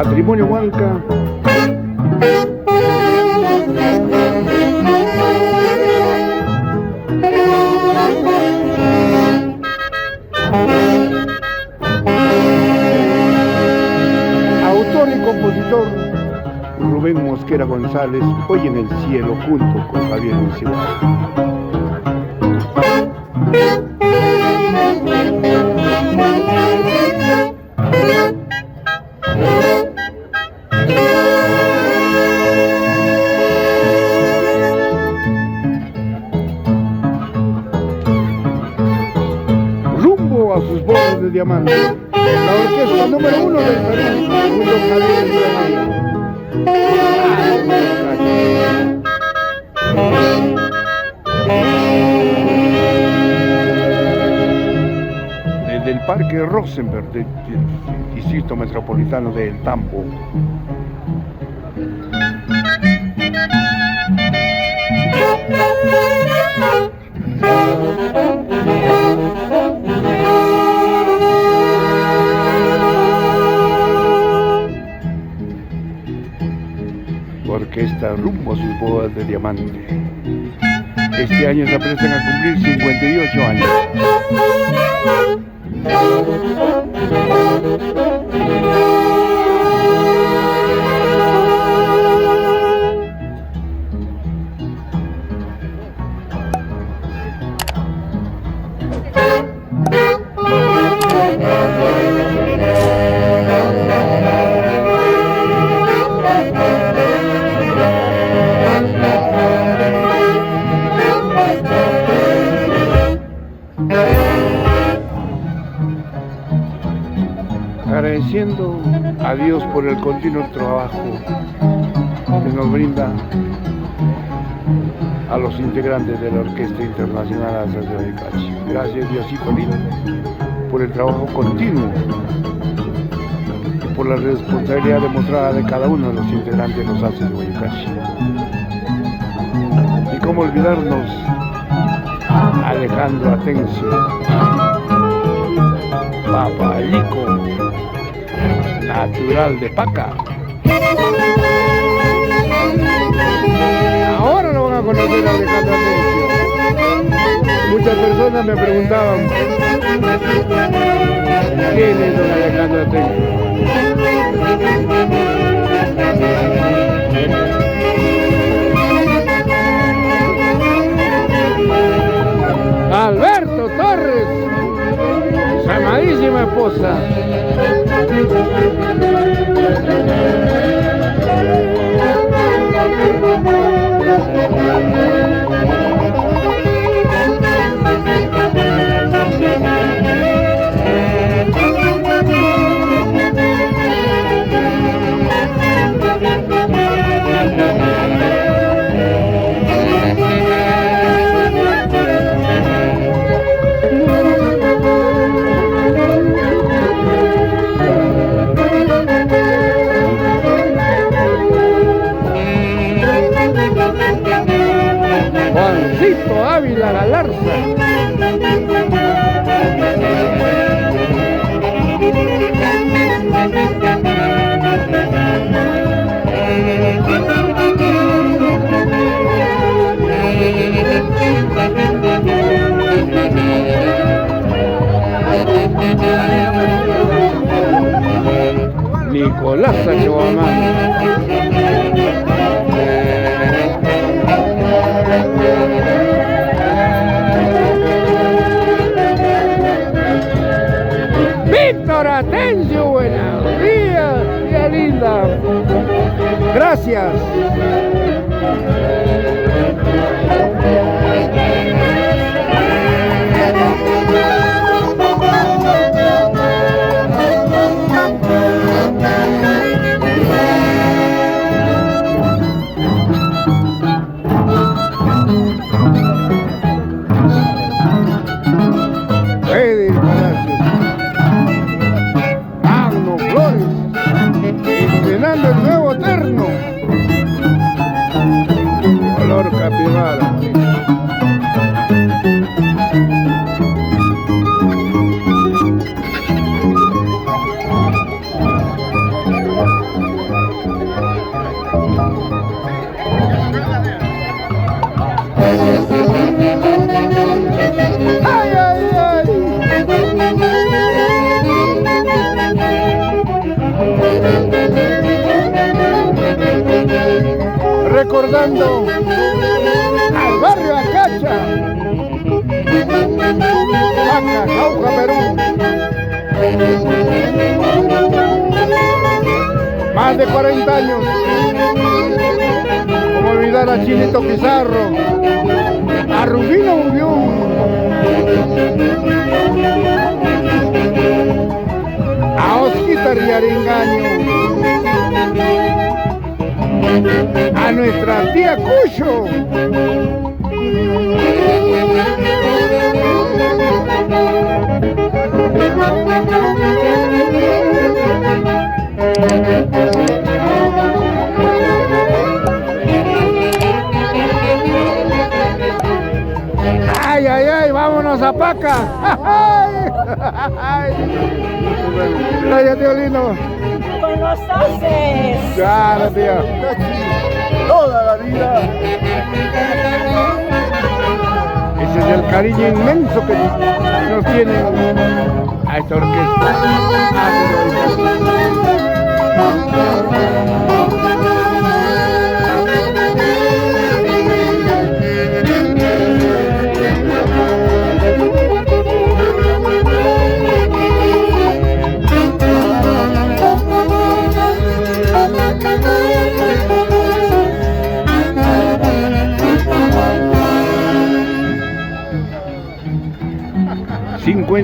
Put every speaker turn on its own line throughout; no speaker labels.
Patrimonio Huanca. Autor y compositor Rubén Mosquera González, Hoy en el cielo, junto con Javier Encibar. Rumbo a sus bodas de diamante, la orquesta número 1 del Perú, junto a Javier Encibar. Desde el Parque Rosenberg del Distrito Metropolitano de El Tambo, orquesta rumbo a sus bodas de diamante. Este año se apretan a cumplir 58 años. Agradeciendo a Dios por el continuo trabajo que nos brinda a los integrantes de la Orquesta Internacional Asas de Vallecachi. Gracias, Diosito lindo, por el trabajo continuo y por la responsabilidad demostrada de cada uno de los integrantes de los Asas de Vallecachi. Y cómo olvidarnos Alejandro Atencio, Papalico, natural de Paca. Ahora lo van a conocer a Alejandro Atencio. Muchas personas me preguntaban ¿quién es don Alejandro Atencio? Alberto Torres, su amadísima esposa. Juancito Ávila Galarza. Nicolás Achoamán. Víctor Atencio, buenos días, tía linda. Gracias. Estrenando el nuevo terno color capibara. llegando al barrio Acacha, Paca, Jauja, Perú. Más de 40 años. Como olvidar a Chinito Pizarro, a Rubino Urbiún, a Osquita Riaringaño, a nuestra tía Cucho, ay, ay, ay, vámonos a Paca. Gracias, tío lindo.
Con los haces.
Claro, tío. Toda la vida. Ese es el cariño inmenso que nos tienen a esta orquesta.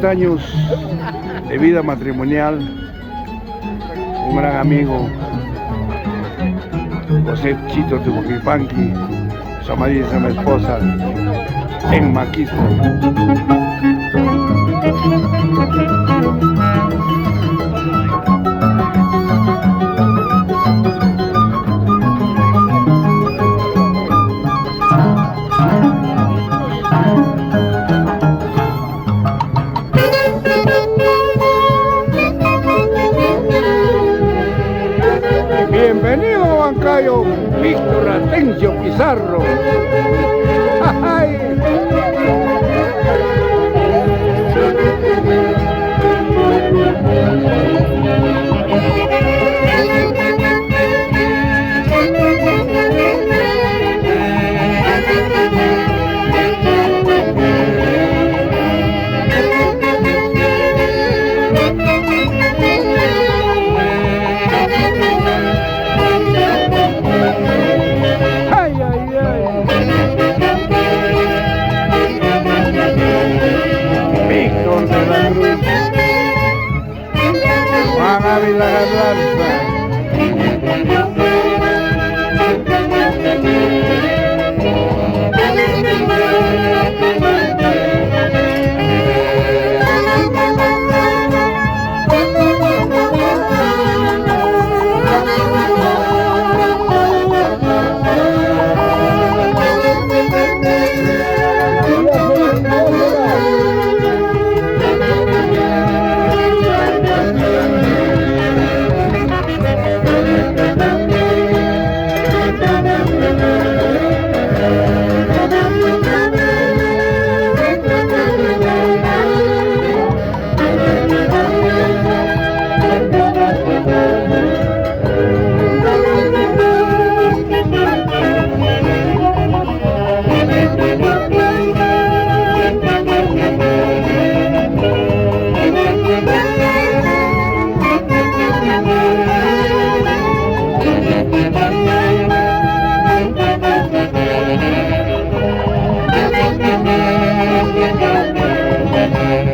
Años de vida matrimonial, un gran amigo, José Chito Tubuquipanqui, su amadísima esposa, en Maquisco. Bienvenido a Huancayo, Víctor Atencio Pizarro. ¡Ay! La Garlanza.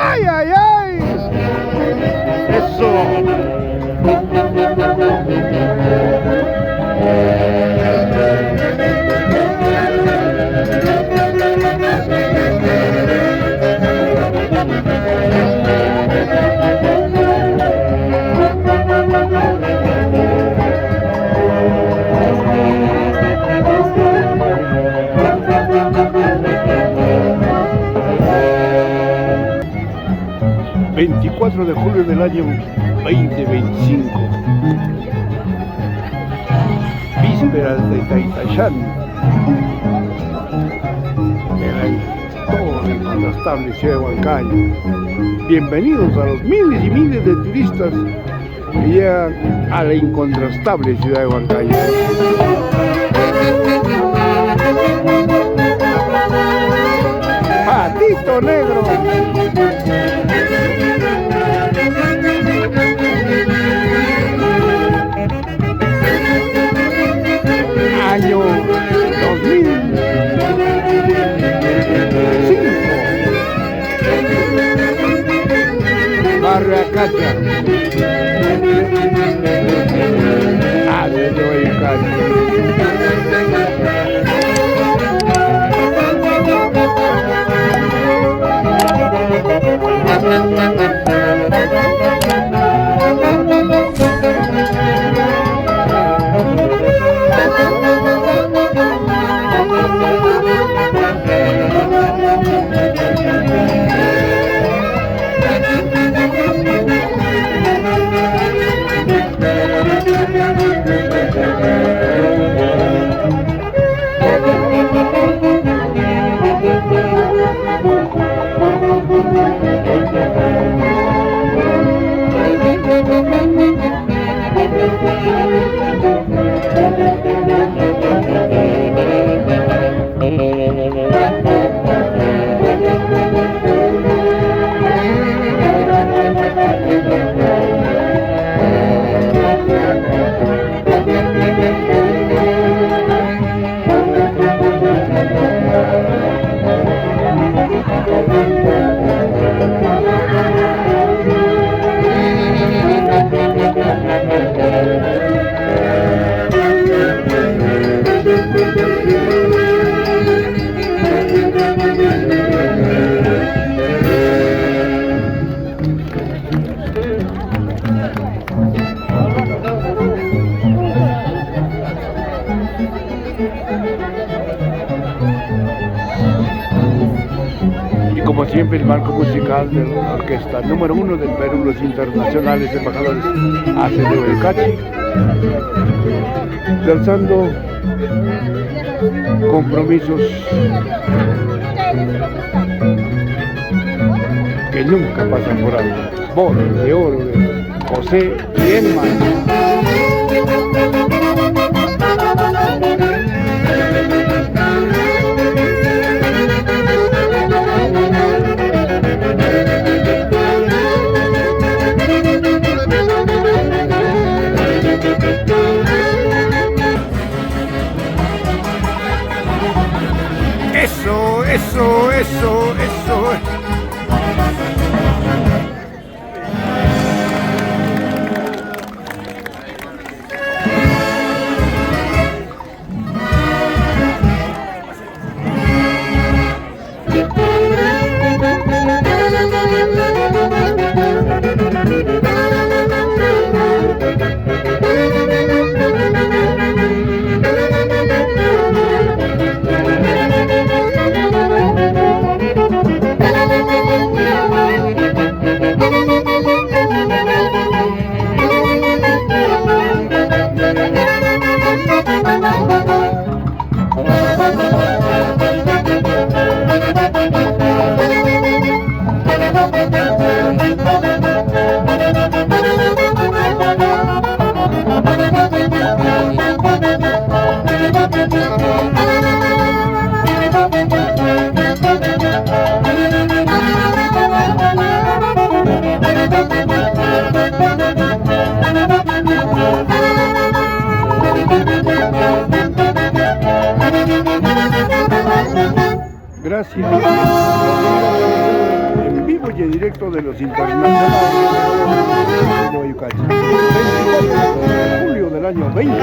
¡Ay, ay, ay! ¡Eso! 24 de julio del año 2025, vísperas de Taitayán, en la incontrastable ciudad de Huancayo. Bienvenidos a los miles y miles de turistas que llegan a la incontrastable ciudad de Huancayo. Patito Negro. Año 2005. Barrio Acacha. Hace hoy casi. Y como siempre, el marco musical de la orquesta número 1 del Perú, los internacionales embajadores ACDO El Cachi, lanzando compromisos que nunca pasan por alto. Bodas de oro de José Lienman. Eso. Gracias. En vivo y en directo de los internacionales de Yucatán. 24 de julio del año 20.